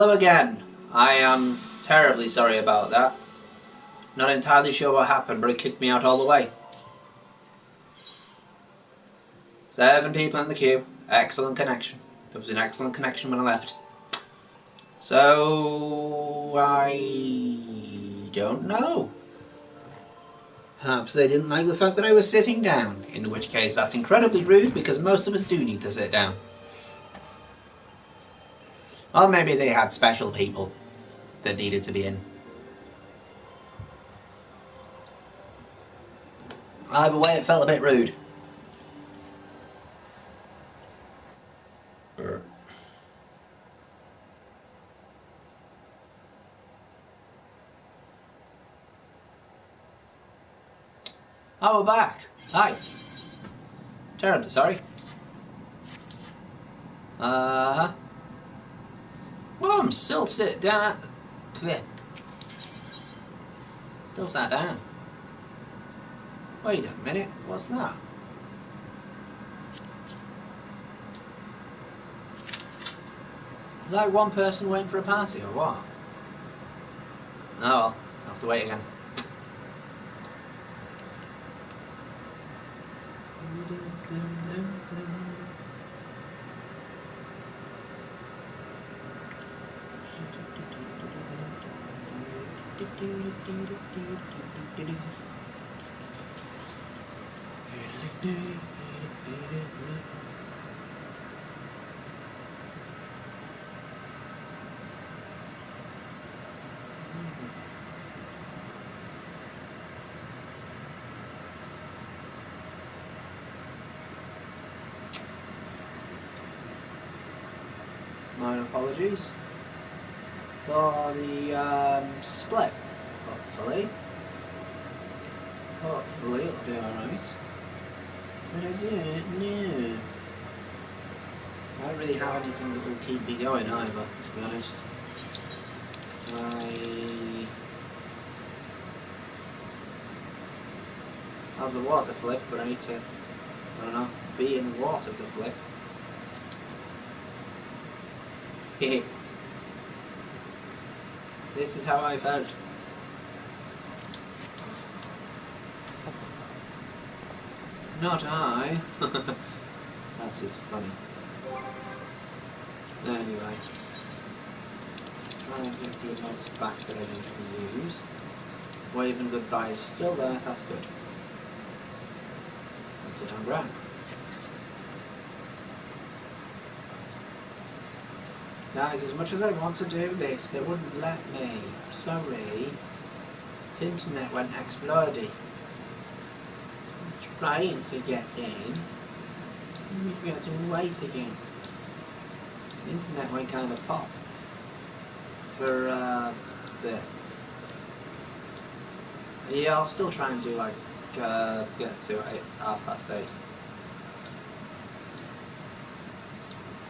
Hello again. I am terribly sorry about that. Not entirely sure what happened, but it kicked me out all the way. 7 people in the queue. Excellent connection. There was an excellent connection when I left. So I don't know. Perhaps they didn't like the fact that I was sitting down, in which case that's incredibly rude because most of us do need to sit down. Or maybe they had special people that needed to be in. Either way, it felt a bit rude. Oh, we're back. Hi. Terribly sorry. Uh-huh. Well, I'm still sit down. Still sat down. Wait a minute, what's that? Is that one person waiting for a party or what? Oh well, I'll have to wait again. My apologies for the split. Hopefully it'll be alright. But I don't know. I don't really have anything that will keep me going either, to be honest. I have the water flip, but I need to, I don't know, be in water to flip. Hehe. This is how I felt. Not I. That's just funny. Anyway. Trying to get a few notes back that I didn't use. Waving goodbye is still there, that's good. Let's sit on ground. Guys, as much as I want to do this, they wouldn't let me. Sorry. The internet went exploding. I'm trying to get in. We have to wait again. The internet went kind of pop. For a bit. Yeah, I'll still try and do like, get to 8:30.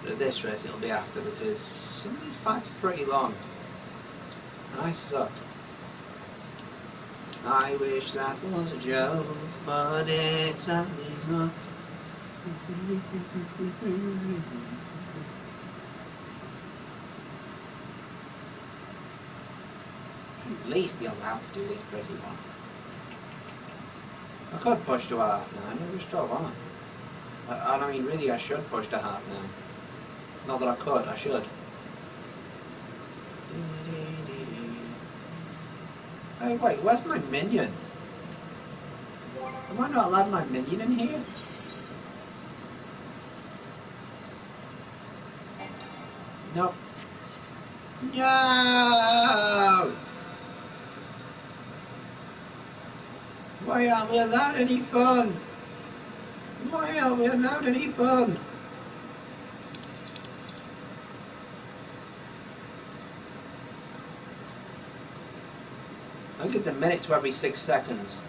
But at this race it'll be after because some of these fights are pretty long. And I suck. I wish that was a joke, but it's at least not. Should at least be allowed to do this pretty one. I could push to half 9, I just don't want to. I mean, really, I should push to half 9. Not that I could, I should. Hey, wait, where's my minion? Am I not allowed my minion in here? Nope. No! Why aren't we allowed any fun? Why aren't we allowed any fun? I think it's a minute to every 6 seconds.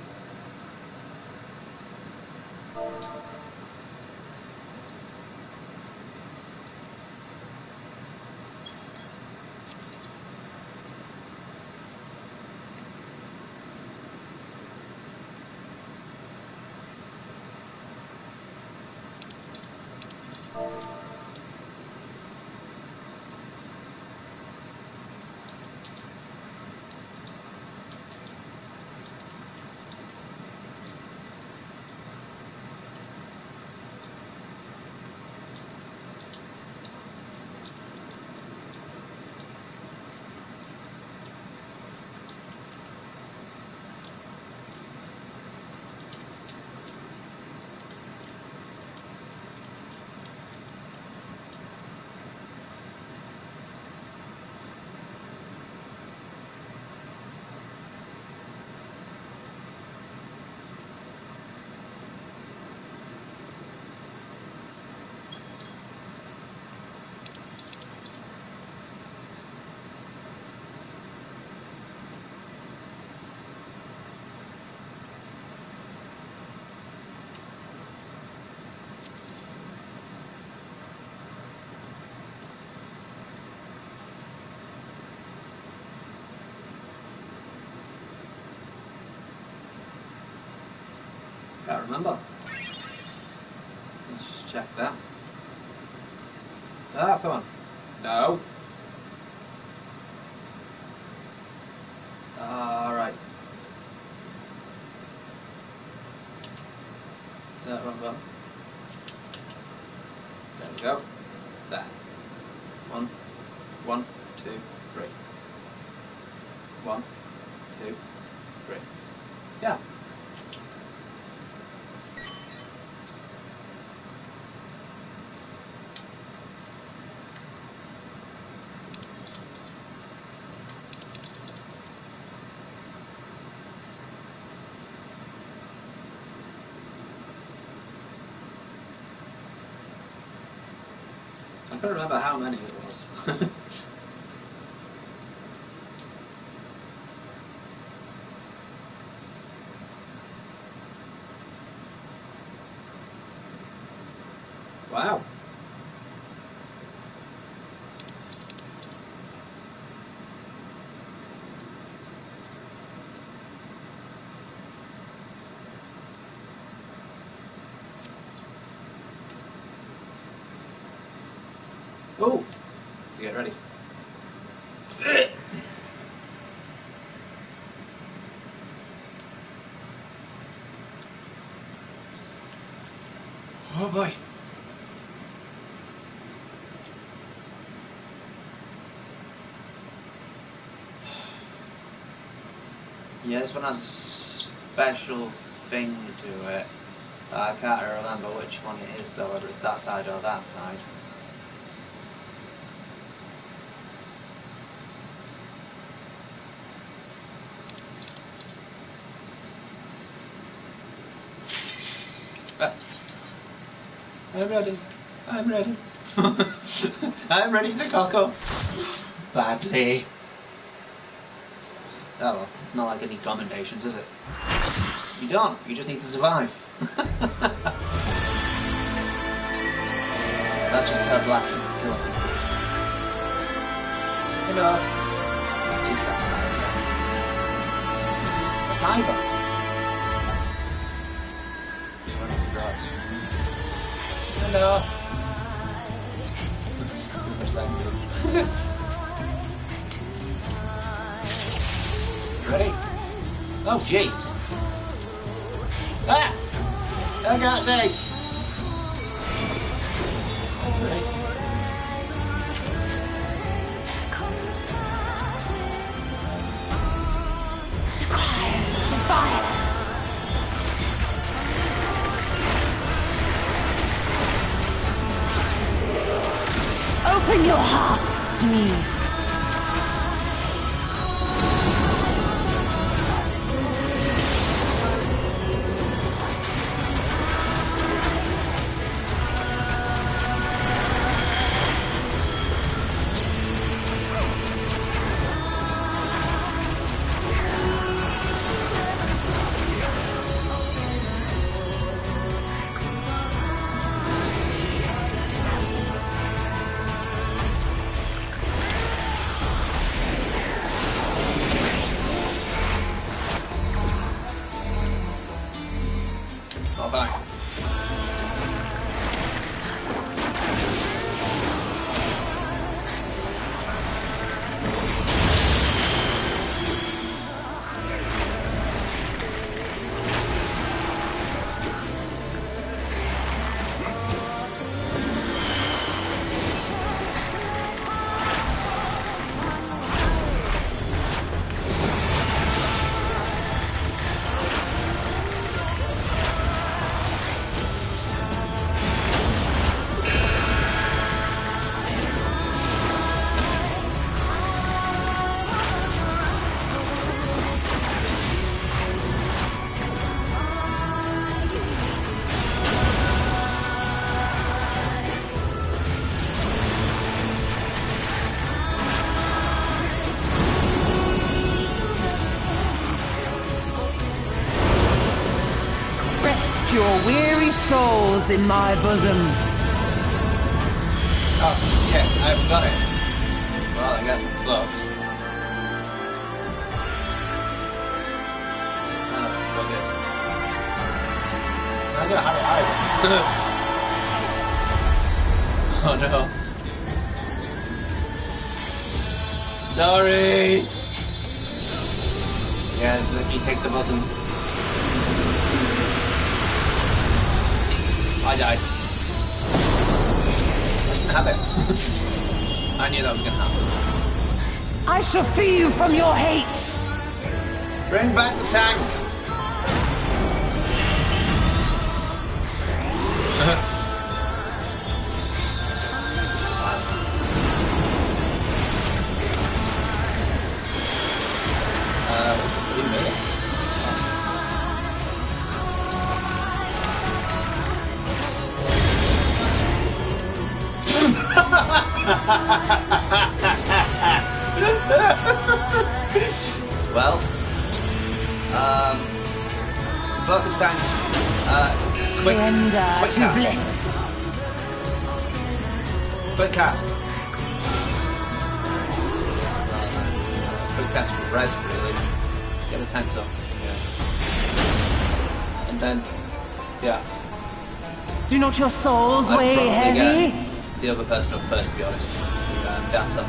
Can't remember. Let's just check that. Ah, come on. No. Alright. That wrong button. There we go. There. 1, 1, 2, 3. 1, 2, 3. Yeah. I couldn't remember how many it was. Wow. Oh, get ready. Oh boy. Yeah, this one has a special thing to it. I can't remember which one it is though, whether it's that side or that side. I'm ready. I'm ready. I'm ready to cock up. Badly. Oh well, not like any commendations, is it? You don't. You just need to survive. That's just her blasting to kill him. Hello. She's that side again. A tiger. Hello. Ready? Oh jeez. Ah! I got this. Ready? Open your hearts to me. Your weary souls in my bosom. Oh, yeah, I've got it. Well, I guess I'm close. Oh, gonna have it either. Oh no. Sorry! Yes, Lucky, take the bosom. I died. I didn't have it. I knew that was gonna happen. I shall free you from your hate. Bring back the tank! What do you mean? Well, focus tanks, quick cast. Quick cast. Quick cast for res, really. Get the tanks up. Yeah. And then, yeah. Do not your souls weigh heavy? The other person up first, to be honest. Dancer.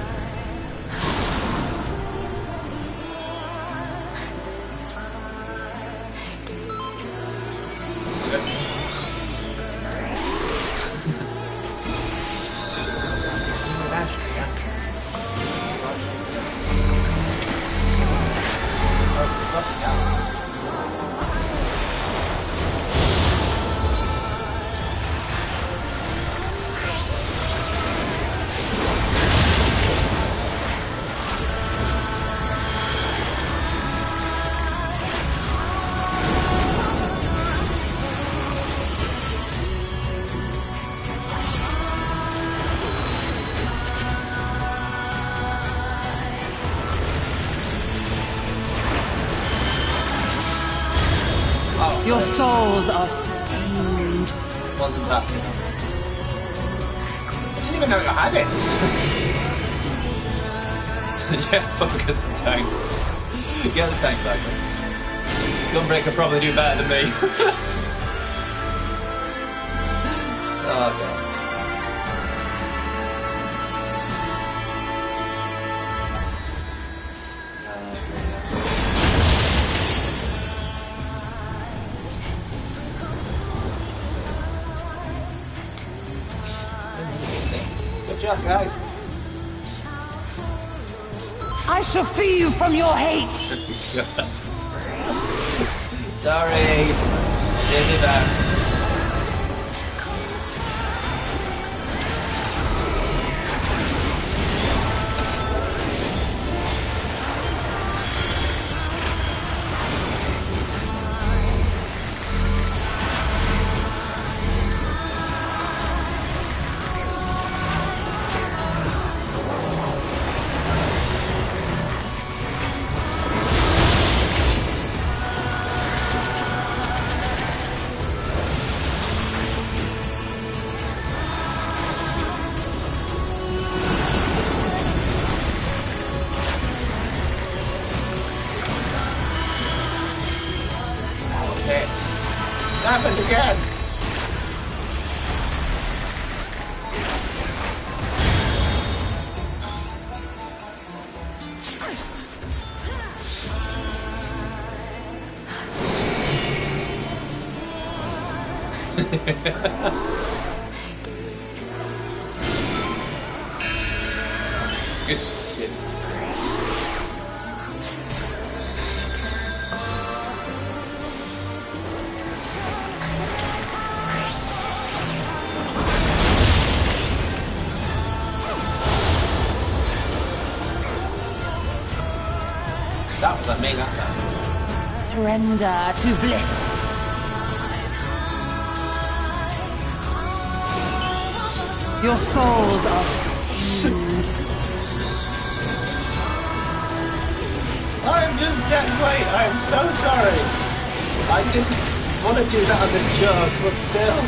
Your souls are stained. Wasn't fast enough. I didn't even know you had it. Yeah, focus the tank. Get the tank back. Gunbreaker probably do better than me. Oh god. Good job, guys. I shall free you from your hate. Sorry. Did me best. Happened again. Good. Good. That was me, that time. Surrender to bliss. Your souls are stained. I'm just dead weight. I'm so sorry. I didn't want to do that as a joke, but still.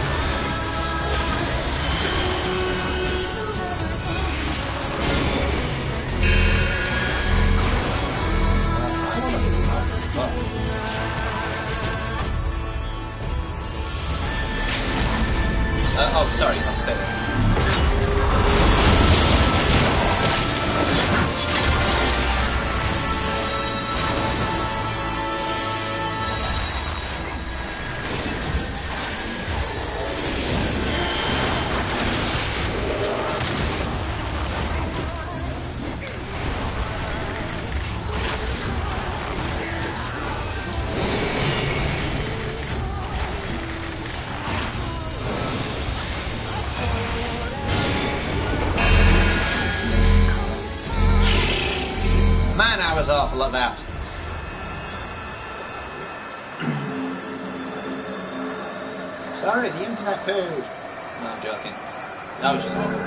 Man, I was awful at that. Sorry, the internet pooed. No, I'm joking. That was just awful.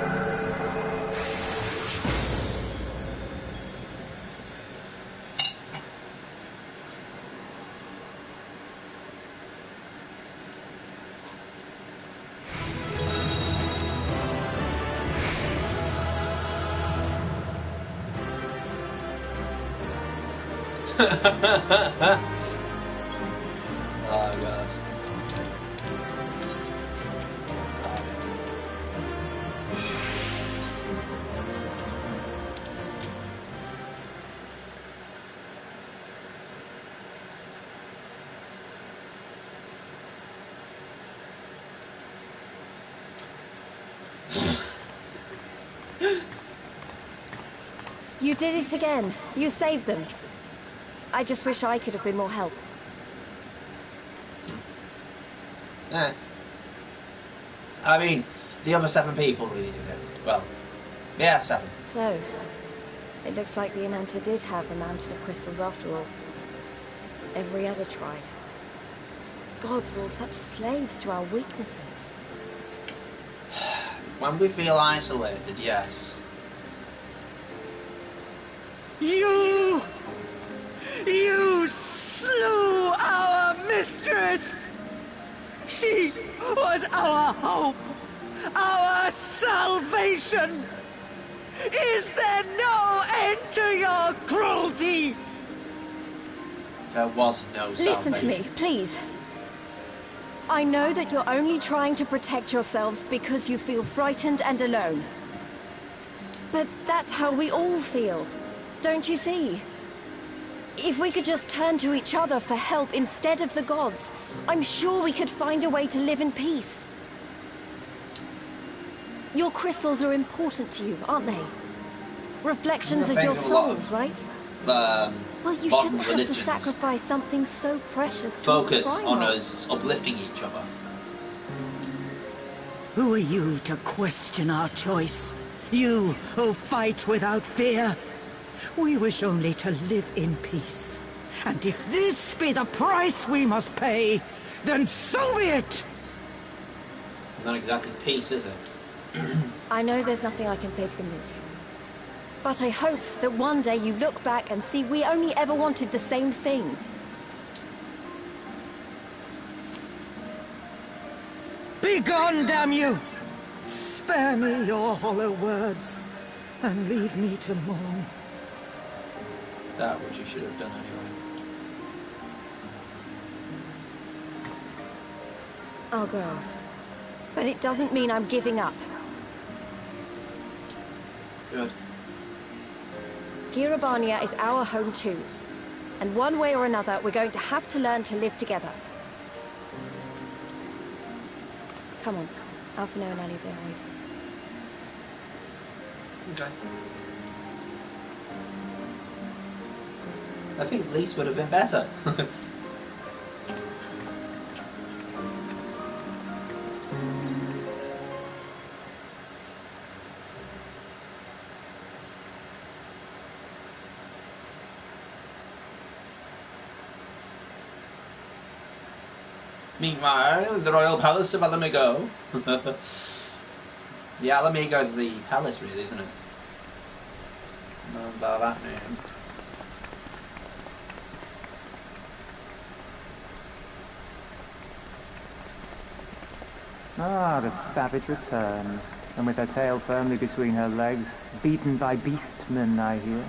Oh god. You did it again. You saved them. I just wish I could have been more help. Eh. I mean, the other 7 people really did it. Well, yeah, 7. So, it looks like the Inanta did have a mountain of crystals after all. Every other tribe. Gods were all such slaves to our weaknesses. When we feel isolated, yes. You slew our mistress! She was our hope, our salvation! Is there no end to your cruelty? There was no salvation. Listen to me, please. I know that you're only trying to protect yourselves because you feel frightened and alone. But that's how we all feel. Don't you see? If we could just turn to each other for help instead of the gods, I'm sure we could find a way to live in peace. Your crystals are important to you, aren't they? Reflections of your souls, right? Well, you shouldn't have to sacrifice something so precious to focus a on us uplifting each other. Who are you to question our choice? You who fight without fear? We wish only to live in peace. And if this be the price we must pay, then so be it! Not exactly peace, is it? I know there's nothing I can say to convince you. But I hope that one day you look back and see we only ever wanted the same thing. Begone, damn you! Spare me your hollow words, and leave me to mourn. That which you should have done anyway. I'll go. But it doesn't mean I'm giving up. Good. Girabania is our home too. And one way or another, we're going to have to learn to live together. Come on. Alphino and Ali's wait. Okay. I think Lise would have been better. Meanwhile, the royal palace of Alamigo. The Alamigo is the palace, really, isn't it? Known by that name. Ah, the savage returns, and with her tail firmly between her legs, beaten by beastmen, I hear.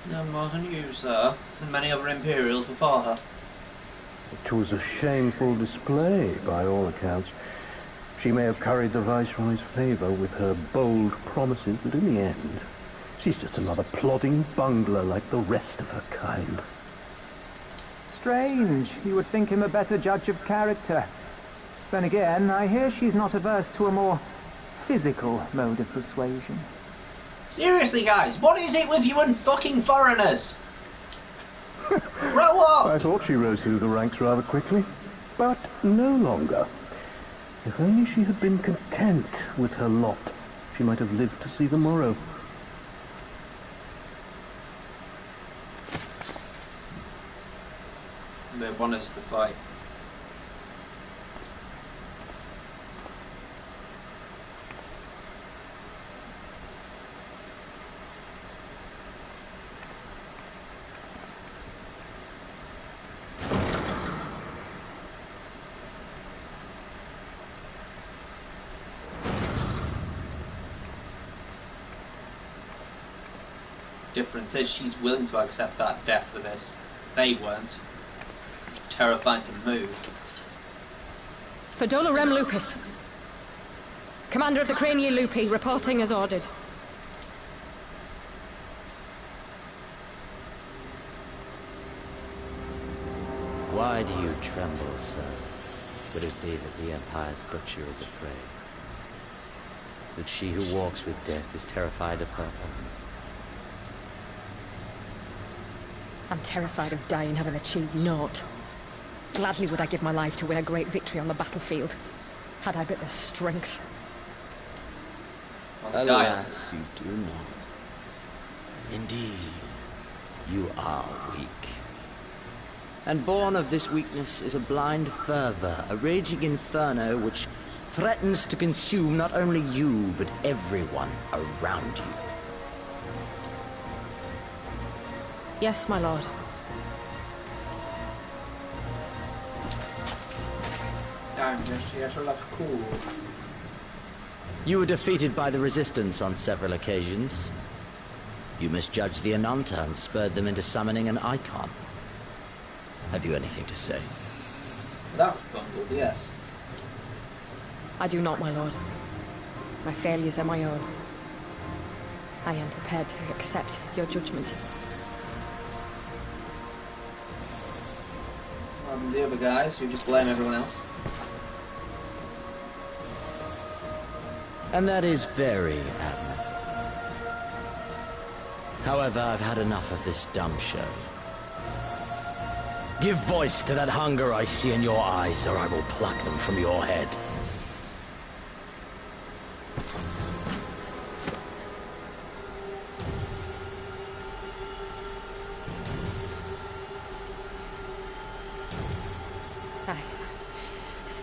No more than you, sir, and many other Imperials before her. It was a shameful display, by all accounts. She may have curried the Viceroy's favour with her bold promises, but in the end, she's just another plodding bungler like the rest of her kind. Strange, you would think him a better judge of character. Then again, I hear she's not averse to a more physical mode of persuasion. Seriously, guys, what is it with you and fucking foreigners? Grow up! I thought she rose through the ranks rather quickly, but no longer. If only she had been content with her lot, she might have lived to see the morrow. they want us to fight. Difference is she's willing to accept that death for this. They weren't. Terrified to move. Fadola Rem Lupus. Commander of the Crania Lupi, reporting as ordered. Why do you tremble, sir? Could it be that the Empire's butcher is afraid? That she who walks with death is terrified of her own? I'm terrified of dying having achieved naught. Gladly would I give my life to win a great victory on the battlefield, had I but the strength. Alas, you do not. Indeed, you are weak. And born of this weakness is a blind fervor, a raging inferno which threatens to consume not only you, but everyone around you. Yes, my lord. Cool. You were defeated by the Resistance on several occasions. You misjudged the Ananta and spurred them into summoning an icon. Have you anything to say? That was bungled, yes. I do not, my lord. My failures are my own. I am prepared to accept your judgment. Rather than the other guys who just blame everyone else. And that is very admirable. However, I've had enough of this dumb show. Give voice to that hunger I see in your eyes, or I will pluck them from your head.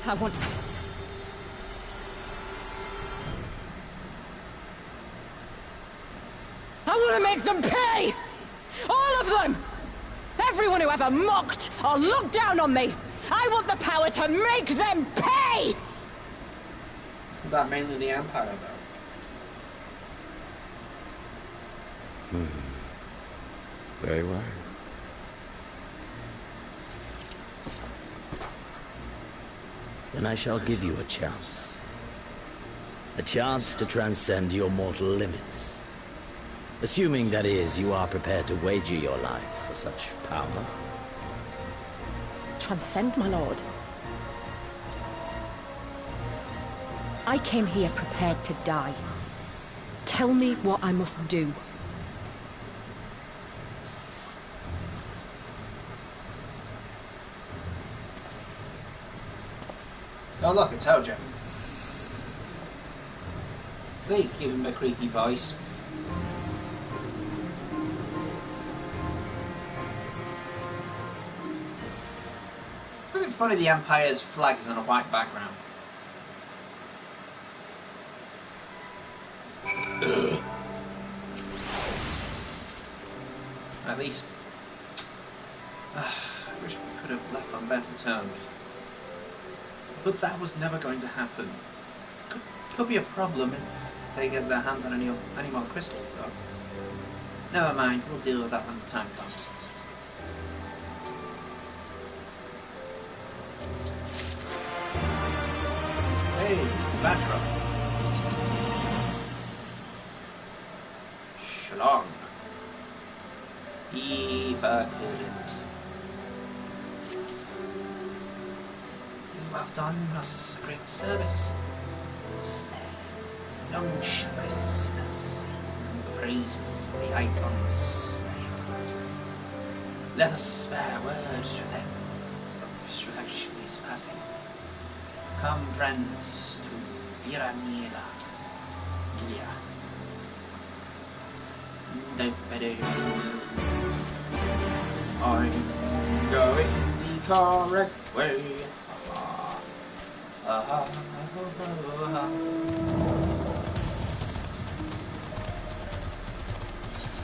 I want... I want to make them pay! All of them! Everyone who ever mocked or looked down on me! I want the power to make them pay! Isn't that mainly the Empire, though? Very well. Then I shall give you a chance. A chance to transcend your mortal limits. Assuming, that is, you are prepared to wager your life for such power. Transcend, my lord. I came here prepared to die. Tell me what I must do. Oh look, it's Hojo. Please give him a creepy voice. Look at funny the Empire's flag is on a white background. At least I wish we could have left on better terms. But that was never going to happen. Could be a problem if they get their hands on any more crystals, though. Never mind, we'll deal with that when the time comes. Hey, Vatra. Shalom. Eva couldn't. You have done us a great service. Stay. Long business. The praises of the icons slay. Let us spare word to them of Sri Lakshmi's passing. Come, friends, to Viranila. Yeah. I'm going correct way.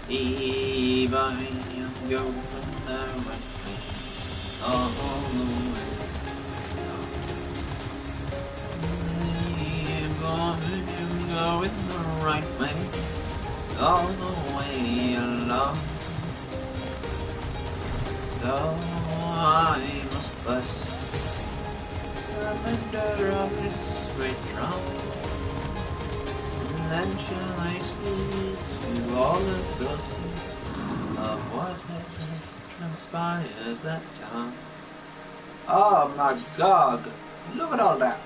If I am going the right way, all the way. If I am going the right way, all the way along. Though I must bless the mender of this great drum, and then shall I speak to all of those of what had transpired that time. Oh my God! Look at all that!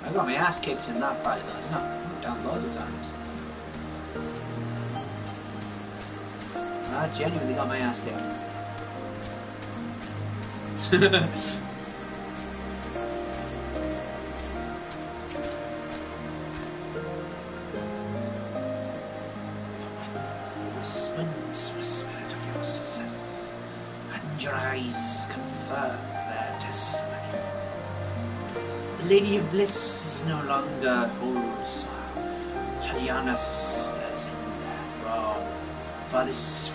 I got my ass kicked in that fight though, didn't I? I went down loads of times. I genuinely got my ass kicked. Winds whispered of your success, and your eyes confirmed their testimony. The Lady of Bliss is no longer whole soul. Kalyana sisters in their thrall, for this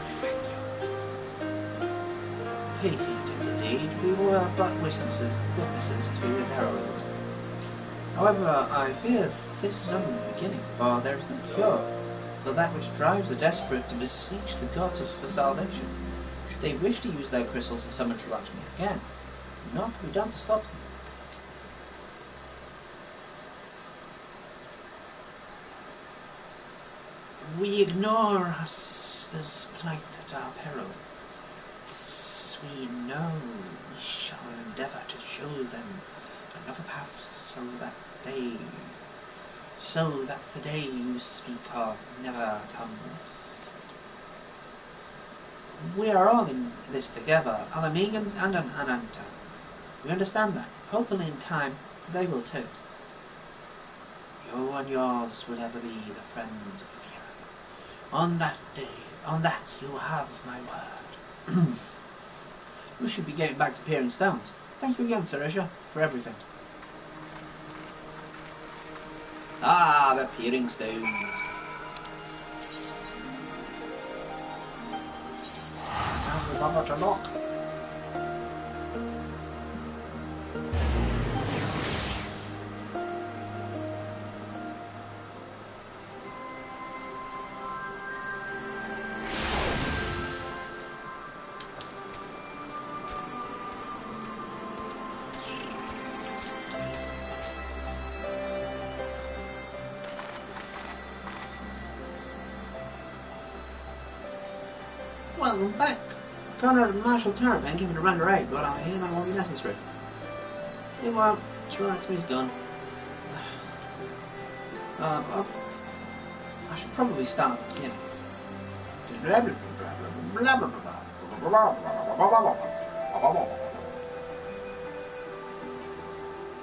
pity did the deed, we were but witnesses to his heroism. However, I fear this is only the beginning, for there is no cure for that which drives the desperate to beseech the gods for salvation. Should they wish to use their crystals to summon Lakshmi again, naught can be done to stop them. We ignore our sister's plight at our peril. We know we shall endeavour to show them another path so that the day you speak of never comes. We are all in this together, Alamegans and Ananta. We understand that. Hopefully in time they will too. You and yours will ever be the friends of the Vira. On that day, on that you have my word. We should be getting back to peering stones. Thank you again, Sarisha, for everything. Ah, the peering stones. Now remember to knock. Welcome back. Conrad and Marshal Tarabin came to render aid, but I hear that won't be necessary. Meanwhile, Lakshmi's gone. I should probably start at the beginning.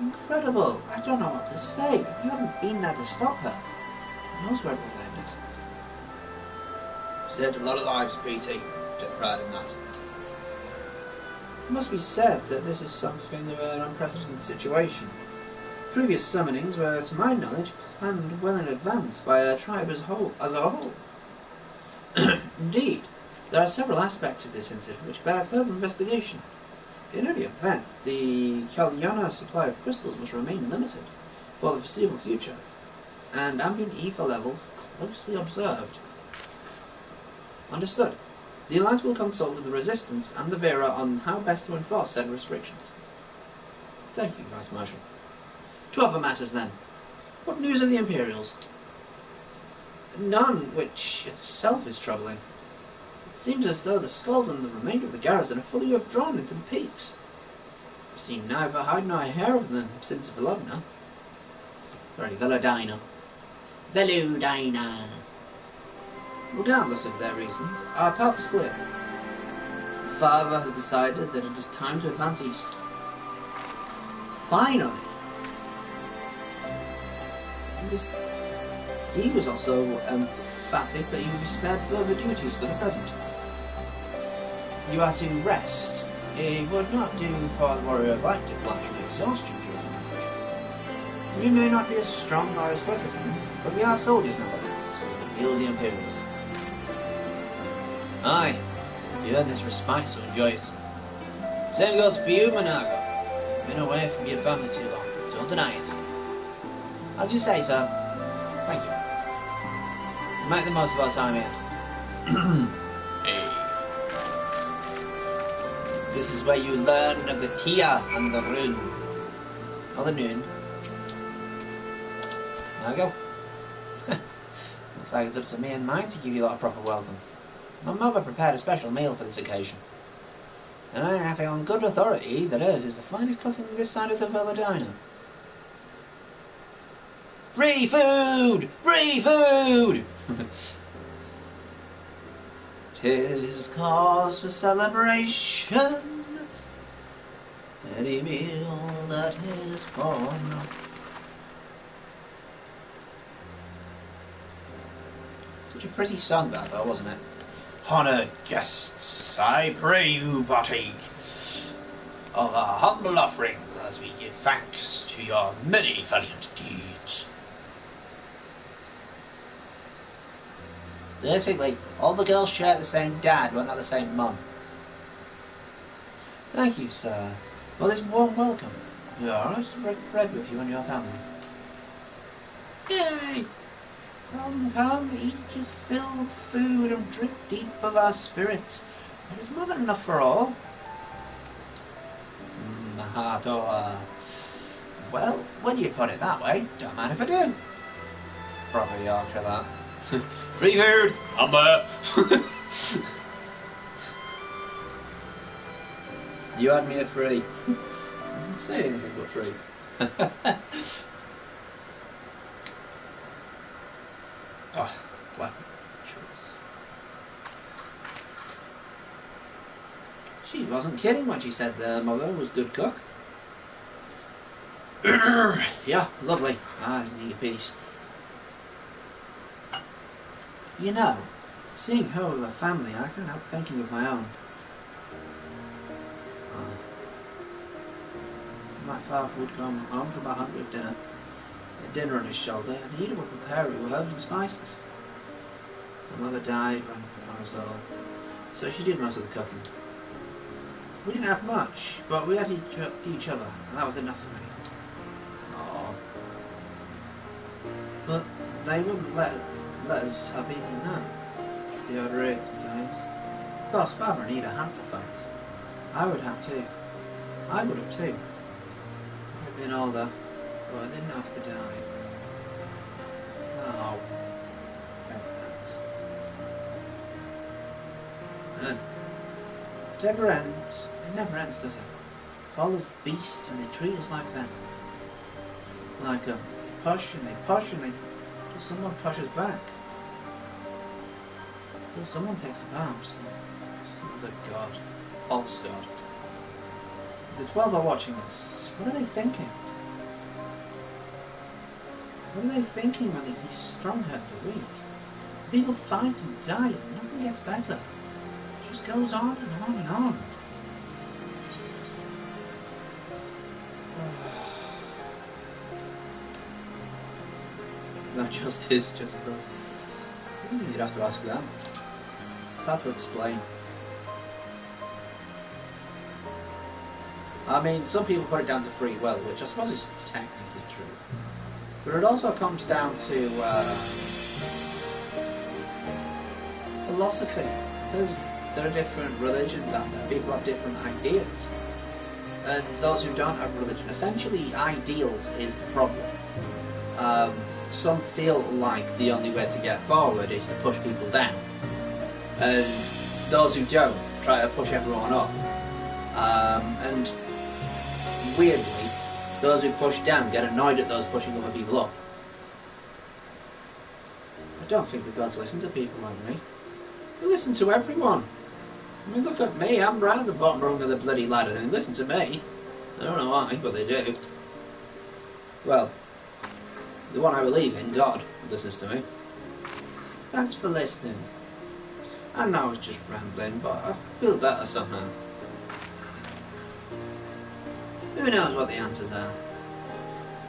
Incredible! I don't know what to say. You haven't been there to stop her. Who knows where it will end us? Saved a lot of lives, PT. Take pride in that. It must be said that this is something of an unprecedented situation. Previous summonings were, to my knowledge, planned well in advance by a tribe as a whole. Indeed, there are several aspects of this incident which bear further investigation. In any event, the Kalyana supply of crystals must remain limited for the foreseeable future, and ambient ether levels closely observed. Understood. The Alliance will consult with the Resistance and the Vera on how best to enforce said restrictions. Thank you, Vice Marshal. To other matters, then. What news of the Imperials? None, which itself is troubling. It seems as though the skulls and the remainder of the garrison are fully withdrawn into the peaks. We've seen neither hide nor hair of them since Velodina. Sorry, Velodina. Velodina. Regardless of their reasons, our path is clear. Father has decided that it is time to advance east. Finally! He was also emphatic that he would be spared further duties for the present. You are to rest. It would not do for the warrior of light to flash with exhaustion during the march. We may not be as strong or as quick as him, but we are soldiers nonetheless, who can wield the Imperials. Aye, you earned this respite, so enjoy it. Same goes for you, Monago. Been away from your family too long. Don't deny it. As you say, sir. Thank you. Make the most of our time here. Hey. This is where you learn of the Tia and the Rune. Or the Noon. There we go. Looks like it's up to me and mine to give you a proper welcome. My mother prepared a special meal for this occasion. And I have it on good authority that hers is the finest cooking this side of the Velodina. Free food! Free food! 'Tis cause for celebration, any meal that is born. Such a pretty song that though, wasn't it? Honoured guests, I pray you partake of our humble offering as we give thanks to your many valiant deeds. Basically, all the girls share the same dad, but not the same mum. Thank you, sir, for this warm welcome. We are honoured to break bread with you and your family. Yay! Come, eat your fill of food and drink deep of our spirits. There is more than enough for all. Well, when you put it that way, don't mind if I do. Proper Yorkshire, that. Free food! I'm there! You had me at free. I didn't say anything but free. Oh, clever choice. She wasn't kidding when she said their mother was a good cook. Yeah, lovely. I need a piece. You know, seeing her with her family, I can't help thinking of my own. My father would come home from a hunt with dinner. A dinner on his shoulder, and he would prepare it with herbs and spices. My mother died when I was little, so she did most of the cooking. We didn't have much, but we had each other, and that was enough for me. Aww. But they wouldn't let us have even that. The other times. Of course, Father and Ida had to fight. I would have too. I would have too. I'd been older, but I didn't have to die. Oh. And it never ends. It never ends, does it? All those beasts and they treat us like them. Like they push and they push and they... Till someone pushes back. Till someone takes the arms. Some god. False god. The 12 are watching us. What are they thinking? What are they thinking when they see strong-headed or weak? People fight and die and nothing gets better. It just goes on and on and on. Not just his, just us. You'd have to ask them. It's hard to explain. I mean, some people put it down to free will, which I suppose is technically true. But it also comes down to philosophy, because there are different religions out there. People have different ideas. And those who don't have religion, essentially ideals is the problem. Some feel like the only way to get forward is to push people down. And those who don't try to push everyone up. And weirdly, those who push down get annoyed at those pushing other people up. I don't think the gods listen to people like me. They listen to everyone. I mean, look at me, I'm right at the bottom rung of the bloody ladder, and they listen to me. I don't know why, but they do. Well, the one I believe in, God, listens to me. Thanks for listening. I know I was just rambling, but I feel better somehow. Who knows what the answers are?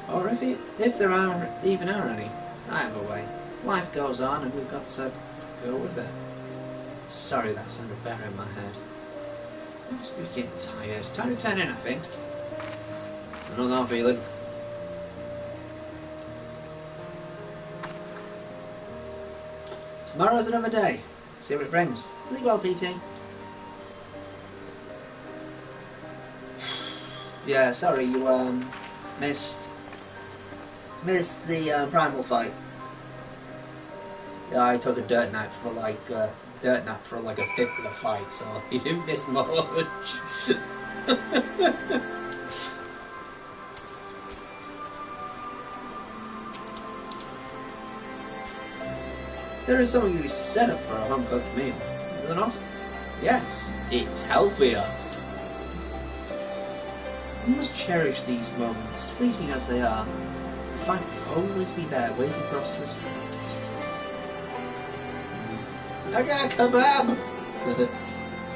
Or if there are even are any. Either way, life goes on and we've got to go with it. Sorry that sounded better in my head. I must be getting tired. It's time to turn in, I think. I don't know how I'm feeling. Tomorrow's another day. See what it brings. Sleep well, PT. Yeah, sorry, you missed the primal fight. Yeah, I took a dirt nap for like a fifth of the fight, so you didn't miss much. There is something to be said up for a home-cooked meal, is there not? Yes, it's healthier. We must cherish these moments, fleeting as they are. The fight will always be there, waiting for us to respond. I got a kebab! With a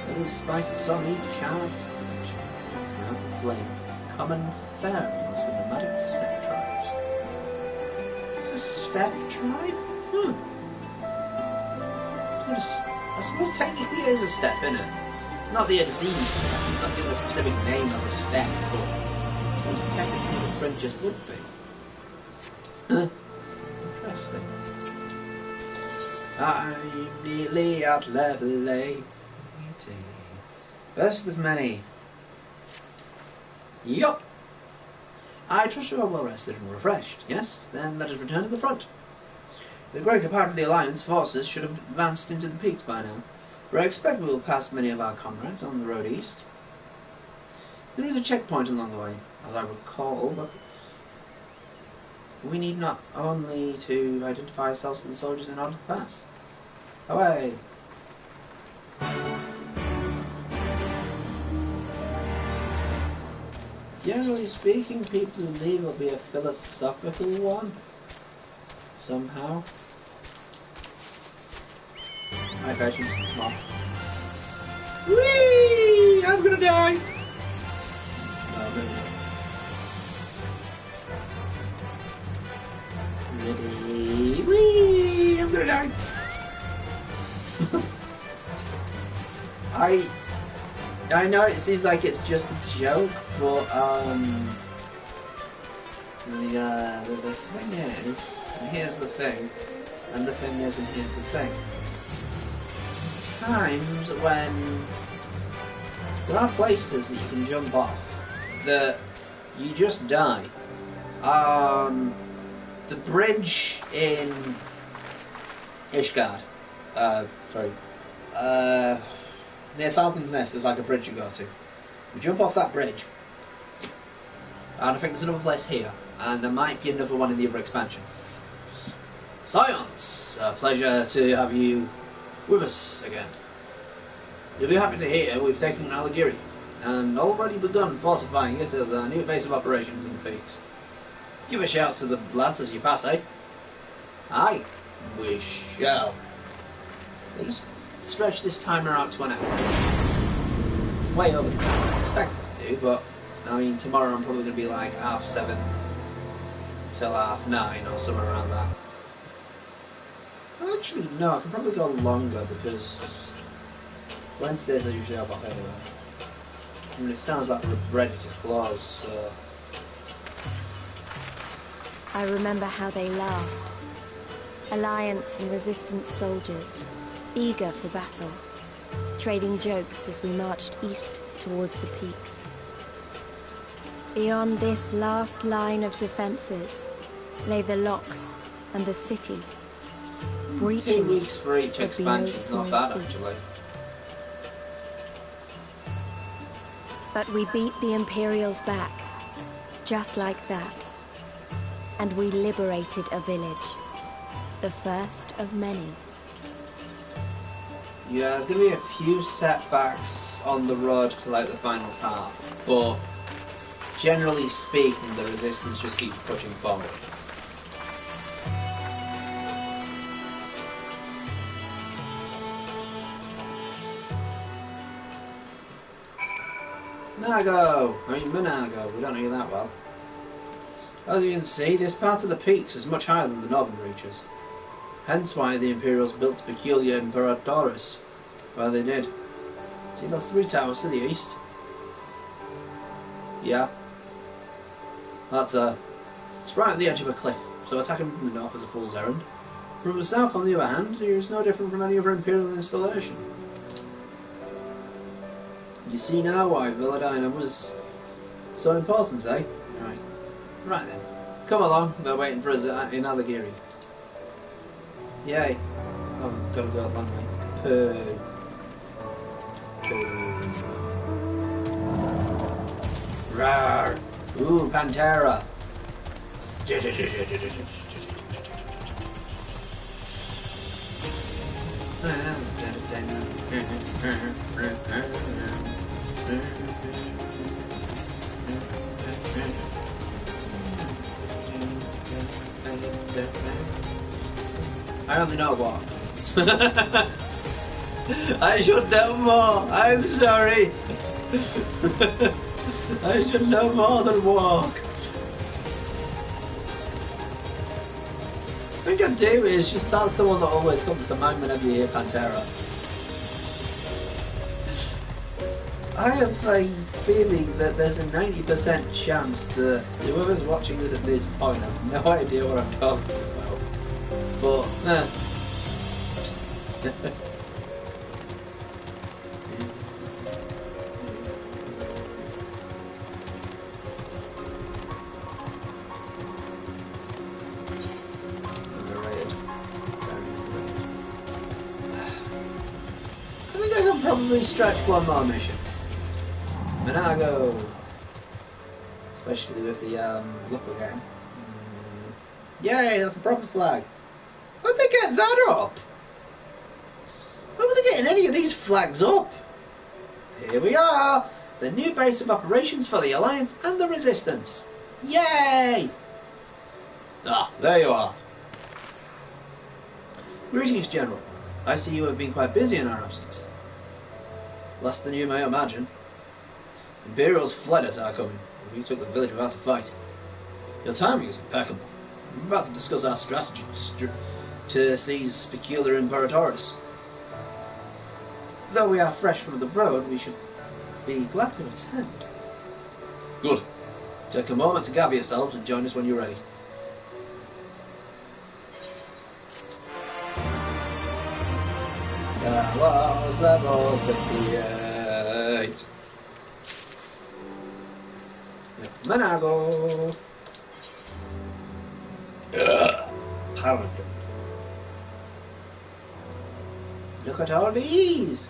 little spices on each charred around the flame. Common fare amongst the nomadic steppe tribes. It's a steppe tribe? I suppose technically it is a steppe, isn't it? Not the disease steppe, not given a specific name as a steppe, but I suppose technically the fringes would be. Interesting. I'm nearly at level 80. Best of many. Yup. I trust you are well rested and refreshed. Yes? Then let us return to the front. The greater part of the Alliance forces should have advanced into the peaks by now, where I expect we will pass many of our comrades on the road east. There is a checkpoint along the way, as I recall, but we need not only to identify ourselves to the soldiers in order to pass. Away! Generally speaking, people who leave will be a philosophical one. Somehow. My patience, come on. Whee! I'm gonna die! No, maybe not. Ready? Whee! I'm gonna die! I know it seems like it's just a joke, but the thing is, and here's the thing, and the thing is, and here's the thing. Times when there are places that you can jump off that you just die. The bridge in Ishgard, near Falcon's Nest, there's like a bridge you go to. You jump off that bridge, and I think there's another place here, and there might be another one in the other expansion. Science! A pleasure to have you with us again. You'll be happy to hear we've taken Alagiri, and already begun fortifying it as our new base of operations in the peaks. Give a shout to the lads as you pass, eh? Aye, we shall. We'll just stretch this timer out to an hour. It's way over the time I expected to do, but I mean, tomorrow I'm probably going to be like 7:30 till 9:30 or somewhere around that. Actually, no, I can probably go longer because Wednesdays are usually up anyway. I mean, it sounds like we're ready to close, so. I remember how they laughed. Alliance and Resistance soldiers, eager for battle, trading jokes as we marched east towards the peaks. Beyond this last line of defences lay the locks and the city. 2 weeks for each expansion, it's not bad actually. But we beat the Imperials back, just like that. And we liberated a village, the first of many. Yeah, there's going to be a few setbacks on the road to like the final part, but generally speaking, the Resistance just keeps pushing forward. Menago! Menago, we don't know you that well. As you can see, this part of the peaks is much higher than the northern reaches. Hence why the Imperials built peculiar Imperatores where they did. See those 3 towers to the east? Yeah. That's it's right at the edge of a cliff, so attacking from the north is a fool's errand. From the south, on the other hand, is no different from any other Imperial installation. You see now why Villadina was so important, eh? Right. Right then. Come along, they're waiting for us in Allegheny. Yay. Oh, I've got to go a long way. Rawr. Ooh, Pantera. I only know walk. I should know more. I'm sorry. I should know more than walk. I think I do. It's just that's the one that always comes to mind whenever you hear Pantera. I have a feeling that there's a 90% chance that whoever's watching this at this point has no idea what I'm talking about. But, I think I can probably stretch one more mission. Menago! Especially with the look we're getting. Yay, that's a proper flag. How'd they get that up? How were they getting any of these flags up? Here we are! The new base of operations for the Alliance and the Resistance. Yay! Ah, there you are. Greetings, General. I see you have been quite busy in our absence. Less than you may imagine. Imperials fled at our coming, and we took the village without a fight. Your timing is impeccable. We're about to discuss our strategy to seize Peculiar Imperatores. Though we are fresh from the road, we should be glad to attend. Good. Take a moment to gather yourselves and join us when you're ready. That was level 68. Menago. Paladin. Look at all these.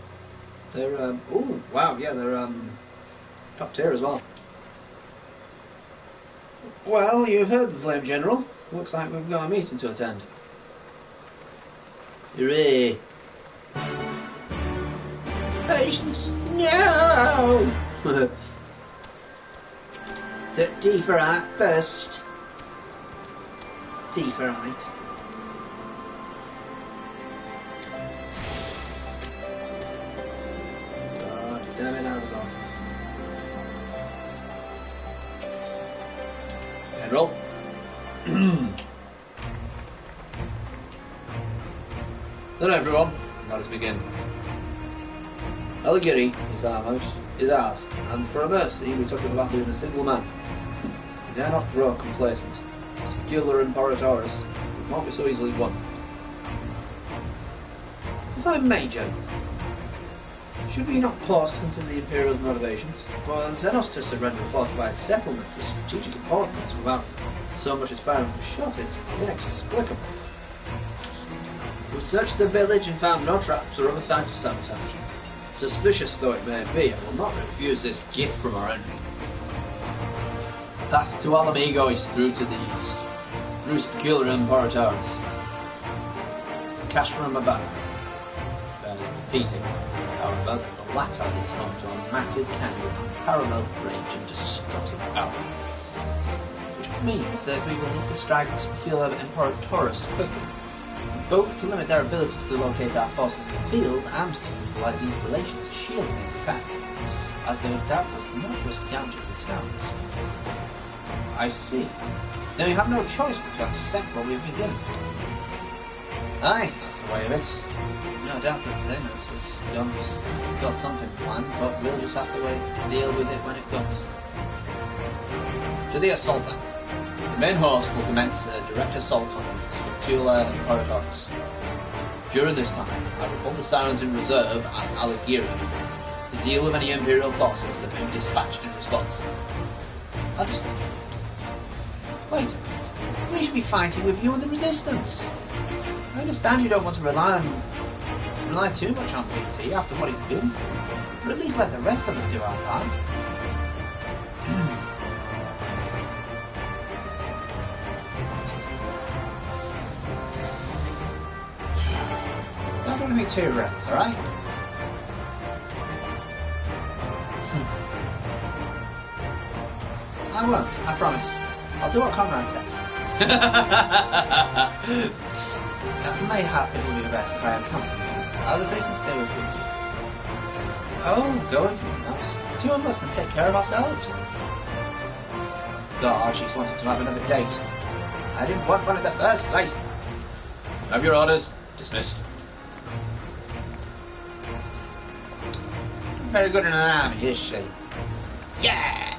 They're oh wow, yeah, they're top tier as well. Well, you've heard the Flame General. Looks like we've got a meeting to attend. Hooray! Patience, no. D for art first. D for right. God damn it, out of God. General. Hello everyone, let us begin. Allegheny is ours, and for a mercy we took it without leaving a single man. We dare not grow complacent. Peculiar Imperatores won't be so easily won. If I may, General, should we not pause to consider the Imperial's motivations? For Xenos to surrender a fortified settlement with strategic importance without so much as firing from a shot is inexplicable. We searched the village and found no traps or other signs of sabotage. Suspicious though it may be, I will not refuse this gift from our enemy. The path to Alamigo is through to the east, through Peculiar Imperatores. Cash from above. Repeating, however, that the latter is home to a massive canyon of parallel range and destructive power. Which means that we will need to strike Peculiar Imperatores quickly, both to limit their abilities to locate our forces in the field and to utilize the installations to shield against attack. as they would doubtless not wish damage to the towns. I see. Then we have no choice but to accept what we have been given. Aye, that's the way of it. No doubt that Xenos has got something planned, but we'll just have to deal with it when it comes. To the assault then. The main host will commence a direct assault on Spicula and Paradox. During this time, I will hold the Sirens in reserve at Aligiri to deal with any Imperial forces that may be dispatched in response. I'll just... Wait a minute. We should be fighting with you and the Resistance. I understand you don't want to rely too much on BT after what he's been through, but at least let the rest of us do our part. Not going to be too wrecked, alright? I won't, I promise. I'll do what Conrad says. Mayhap it will be best if I accompany you. Others they can stay with BT. Oh, go if you not. Two of us can take care of ourselves. God, she's wanted to have another date. I didn't want one in the first place. Have your orders. Dismissed. Very good in an army, is she? Yeah!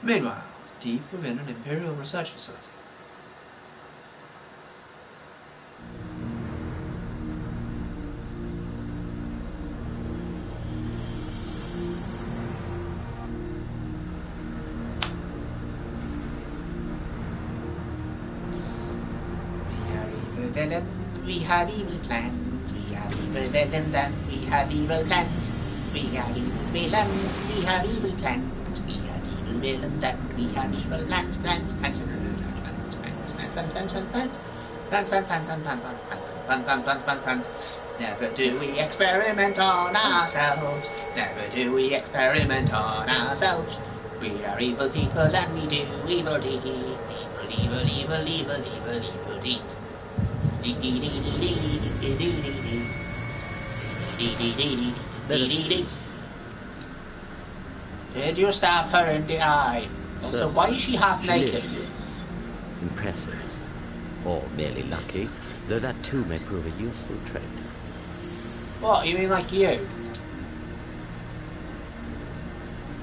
Meanwhile, deep within an Imperial research facility. We have evil plans, we are evil villains and we have evil plans. We are evil villains, we have evil plans. We are evil villains and we have evil plans, plans, plans, plans. Never do we experiment on ourselves. Never do we experiment on ourselves. We are evil people and we do evil deeds. Evil, evil, evil, evil, evil, evil deeds. Did you stab her in the eye? Also, why is she half naked? Impressive. Or merely lucky, though that too may prove a useful trait. What, you mean like you?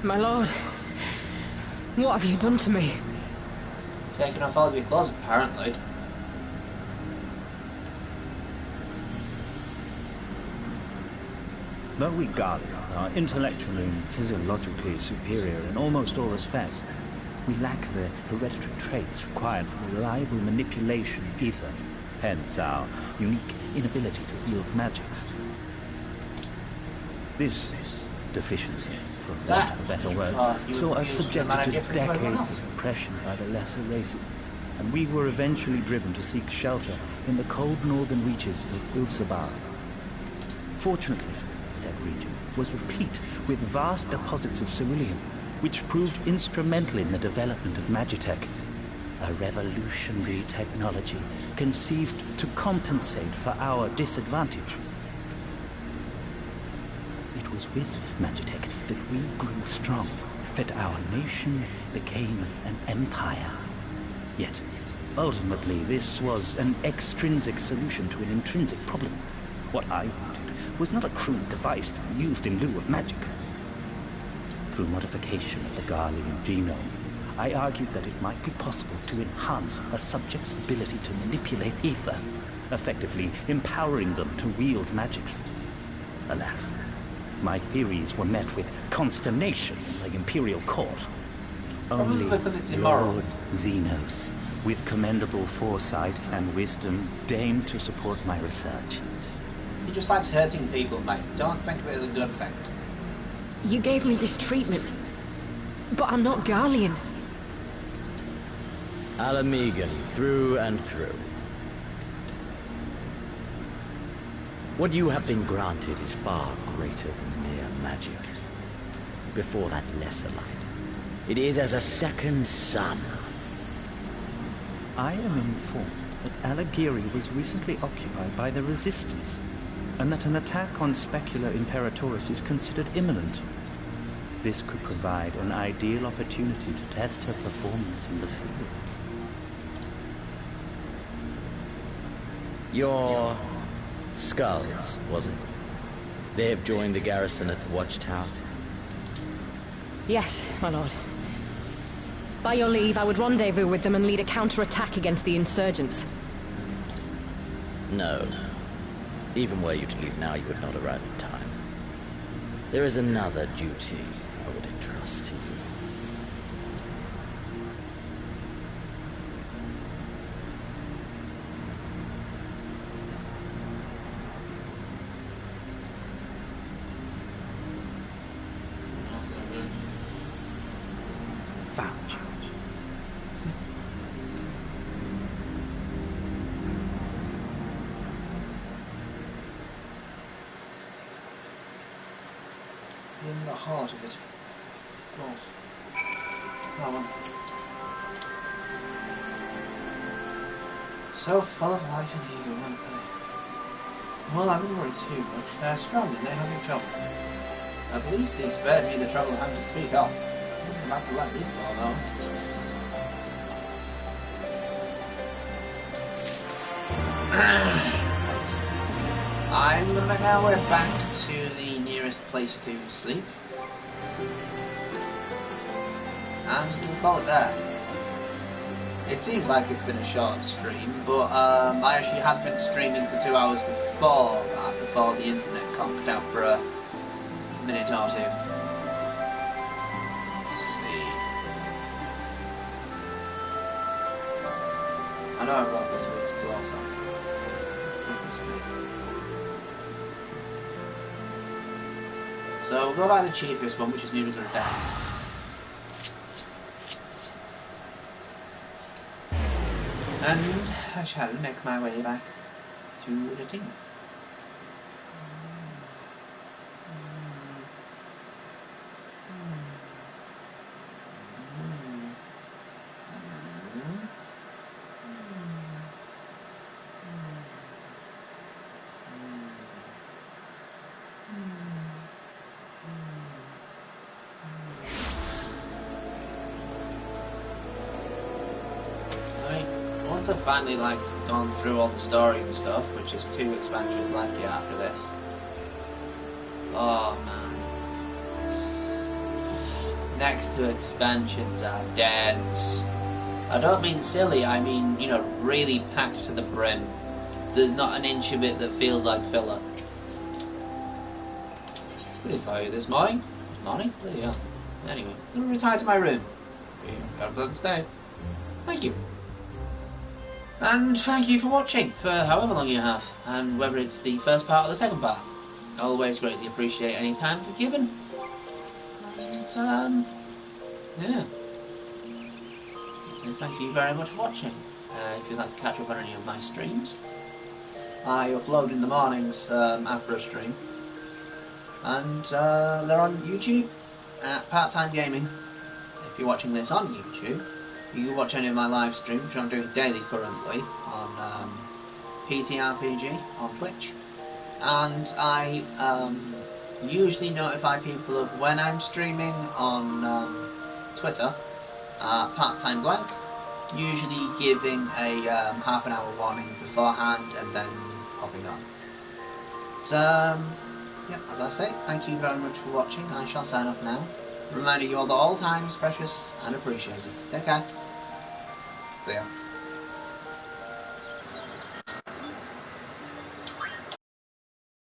My lord, what have you done to me? Taking off all of your clothes, apparently. Though we Guardians are intellectually and physiologically superior in almost all respects, we lack the hereditary traits required for the reliable manipulation of ether, hence our unique inability to wield magics. This deficiency, for want of a better word, saw us subjected to decades of oppression by the lesser races, and we were eventually driven to seek shelter in the cold northern reaches of Ilsabar. Fortunately, said region was replete with vast deposits of ceruleum, which proved instrumental in the development of Magitech, a revolutionary technology conceived to compensate for our disadvantage. It was with Magitech that we grew strong, that our nation became an empire. Yet, ultimately, this was an extrinsic solution to an intrinsic problem. What I wanted was not a crude device to be used in lieu of magic. Through modification of the Garlean genome, I argued that it might be possible to enhance a subject's ability to manipulate ether, effectively empowering them to wield magics. Alas, my theories were met with consternation in the Imperial Court. Only because it's immoral. Lord Xenos, with commendable foresight and wisdom, deigned to support my research. He just likes hurting people, mate. Don't think of it as a good thing. You gave me this treatment, but I'm not Garlean. Alamegan, through and through. What you have been granted is far greater than mere magic. Before that lesser light, it is as a second sun. I am informed that Alighieri was recently occupied by the Resistance, and that an attack on Specula Imperatoris is considered imminent. This could provide an ideal opportunity to test her performance in the field. Your skulls, was it? They have joined the garrison at the watchtower? Yes, my lord. By your leave, I would rendezvous with them and lead a counterattack against the insurgents. No. Even were you to leave now, you would not arrive in time. There is another duty I would entrust to you. Found you. In the heart of it. Of course. That one. So full of life and eager, aren't they? Well, I wouldn't worry too much. They're strong and they're having trouble. At least they spared me the trouble of having to speak up. I'm about to let this fall though. I'm gonna make our way back to the nearest place to sleep. And we'll call it there. It seems like it's been a short stream, but I actually had been streaming for 2 hours before that, before the internet conked out for a minute or two. Let's see. I know I've got those to close on. So we'll go by the cheapest one, which is nearer to the town. And I shall make my way back to the team. Once I've finally gone through all the story and stuff, which is 2 expansions left yet after this. Oh man. Next 2 expansions are dense. I don't mean silly, I mean, you know, really packed to the brim. There's not an inch of it that feels like filler. Pretty fire this morning. Bloody hell. Anyway, I'm gonna retire to my room. Have a pleasant stay. Thank you. And thank you for watching, for however long you have, and whether it's the first part or the second part. I always greatly appreciate any time that's given. And, yeah. So thank you very much for watching. If you'd like to catch up on any of my streams, I upload in the mornings after a stream. And they're on YouTube at Part-Time Gaming. If you're watching this on YouTube, you can watch any of my live streams, which I'm doing daily currently, on PTRPG on Twitch. And I usually notify people of when I'm streaming on Twitter, Part-Time Blank, usually giving a half an hour warning beforehand and then popping on. So, yeah, as I say, thank you very much for watching. I shall sign off now, reminding you all that all time is precious and appreciated. Take care. See ya.